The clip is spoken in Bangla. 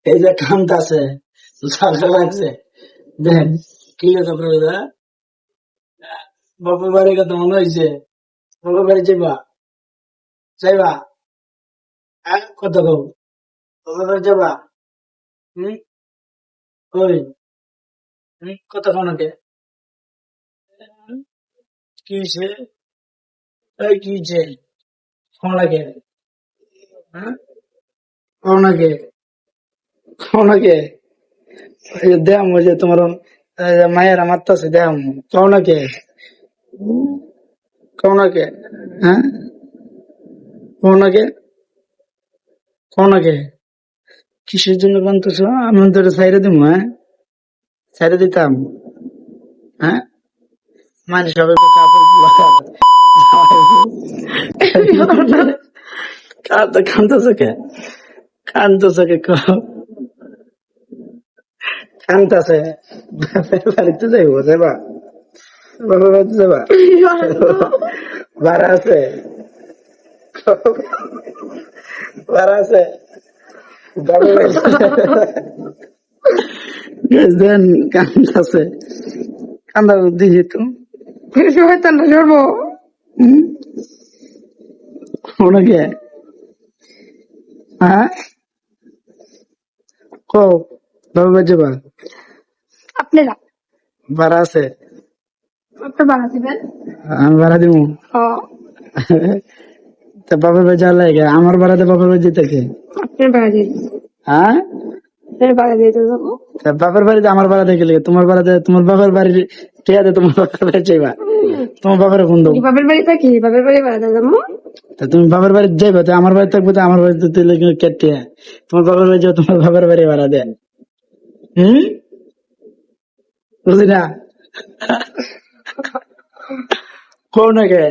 এই যে কামতাছে ঝাঁকা লাগছে, দেখ কি লেখা প্রভুদা, বাপের বাড়ির কথা মনে হয়েছে, বাপের বাড়ি যাইবা, যাইবা, কত কও, বাপের বাড়ি যাবা, হম, ওই, কত কও নাকি, কি হয়েছে, এই কি হয়েছে, কও নাকি, হ্যাঁ, কও নাকি, কও নাকি, এই যে দেখ ওই যে তোমার মায়ের আমার তো আছে, দেখ কও নাকি, কও নাকি, হ্যাঁ, কও নাকি, কও নাকি, কিসের জন্য কানতেছ? আমি তোর সাইডে দিব, হ্যাঁ, সাইডে দিতাম, হ্যাঁ, মানে সবাই কান্দতেছ কে, কান্দতেছ কে, কান্দতেছে, বাপের বাড়িতে যাইবো, যাবা, বাপের বাড়িতে যাবা, ভাড়া আছে, ভাড়া আছে, বাপের বাড়িতে দেন, কান্দাছে, কান্দা দিহি তো শয়তান সর্ব, ওনাকে, হ্যাঁ, কো বাপের বাড়ি যাবা, আপনি না, ভাড়া আছে, আপনি বানা দিবেন। আমি ভাড়া দিব, হ্যাঁ, তা বাপের বাড়ি যাওয়া লাগে, আমার ভাড়াতে বাপের বাড়ি যেতে কে, আপনি বানা দিন, হ্যাঁ, আপনার বানা দিতে যাবো। তা বাপের বাড়িতে আমার ভাড়া দেখে লেগে, তোমার ভাড়াতে তোমার বাপের বাড়ির ঠিক আছে, তোমার বাপের বাড়ি যাইবা, তোমার বাপের কোন দেবো, বাপের বাড়ি থাকি, বাপের বাড়ি বানা যাবো। তা তুমি বাপের বাড়ি যাইবা, তো আমার বাড়ি থাকবো, তো আমার বাড়িতে তুই কেটে তোমার বাপের বাড়ি যাও, তোমার বাপের বাড়ি ভাড়া দেন, হম, বুঝলি না, কোন নাকি